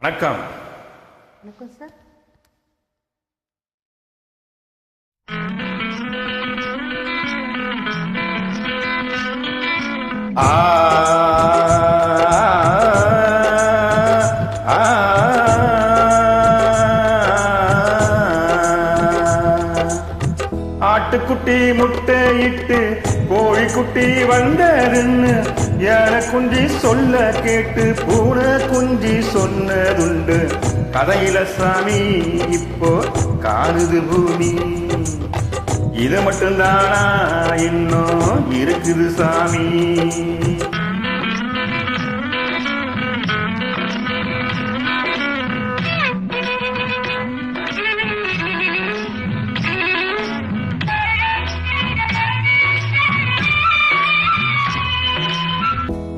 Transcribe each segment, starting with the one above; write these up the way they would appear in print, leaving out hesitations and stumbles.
வணக்கம். வணக்கம் சார். ஆட்டுக்குட்டி முட்டை இட்டு கோழிக்குட்டி வந்ததுன்னு யானை குஞ்சி சொல்ல கேட்டு பூனை குஞ்சி சொன்னதுண்டு. கதையில சாமி இப்போ காணுது பூமி. இது மட்டும்தானா இன்னும் இருக்குது சாமி.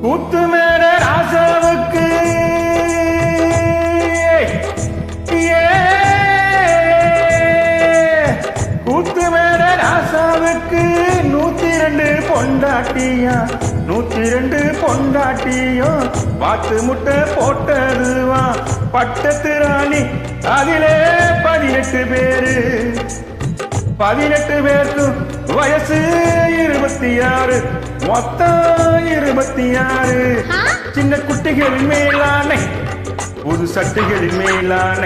கூத்து மேல ராசாவுக்கு கூத்து மேல ராசாவுக்கு 102 பொண்டாட்டியா 102 பொண்டாட்டியும் வாத்து முட்டை போட்டதுவா பட்டத்து ராணி. அதிலே 18 பேரு 18 பேருக்கும் வயசு 26 மொத்தம் 26. சின்ன குட்டிகளின் மேலான புது சட்டைகளின் மேலான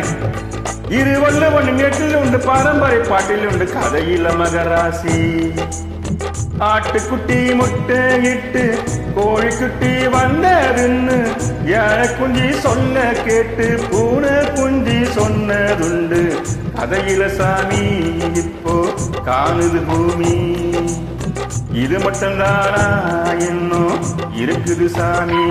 இருவல்ல ஒன்று மேட்டில் உண்டு பாரம்பரிய பாட்டில் உண்டு கதையில மகராசி. ஆட்டுக்குட்டி முட்டை இட்டு கோழிக்குட்டி வந்ததுன்னு யானை குஞ்சி சொல்ல கேட்டு பூனை குஞ்சி சொன்னதுண்டு. கதையில சாமி இப்போ காணுது பூமி. இது மட்டும்தானா இன்னும் இருக்குது சாமி.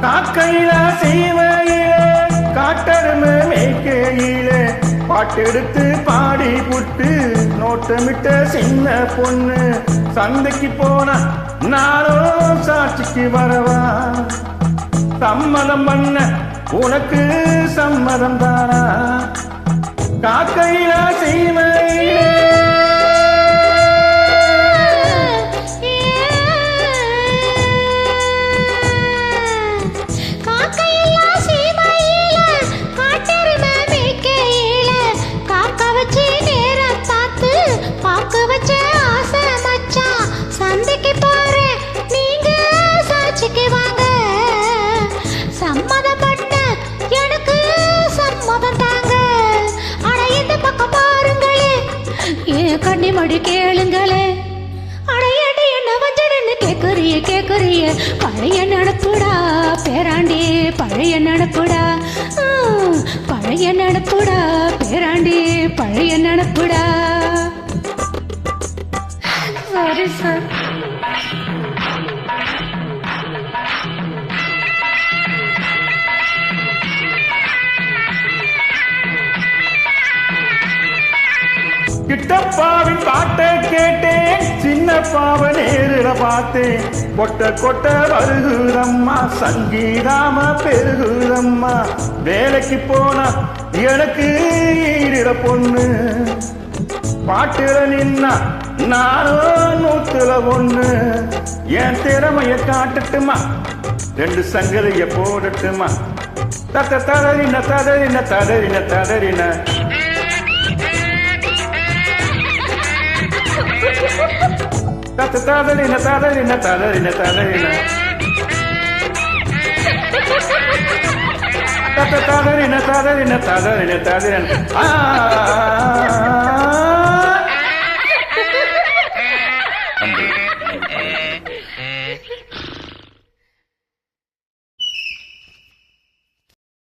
காக்கையில செய்வையில காட்டெருமை மேய்க்கையில பாட்டெடுத்து பாடி புட்டு நோட்டமிட்ட சின்ன பொண்ணு. சந்தைக்கு போனா நானும் சாட்சிக்கு வரவா. சம்மதம் பண்ண உனக்கு சம்மதம் தானா. காக்கையில செய்வையில கண்ணிமடி கேளுங்களே. அடையாட்டி என்ன வஞ்சனன்னு கேக்குறிய பழைய நடப்புடா பேராண்டி பழைய நடப்புடா பழைய நடப்புடா பேராண்டி பழைய நடப்புடா. Sorry sir. கிட்டப்பாவின் பாட்டை கேட்டேன் சின்னப்பாவை நேரில பார்த்தேன். கொட்ட கொட்ட வருகுதம்மா சங்கீதாம பெருகுதம்மா. வேலைக்கு போனா எனக்கு ஈரிட பொண்ணு. பாட்டுல நின்னா நானும் 101. என் திறமைய காட்டட்டுமா 2 சங்கதிய போடட்டுமா. தத்த ததறின ததறின ததறின ததறின ததறின ததறின ததறின ததறின ததறின ததறின ததறின ததறின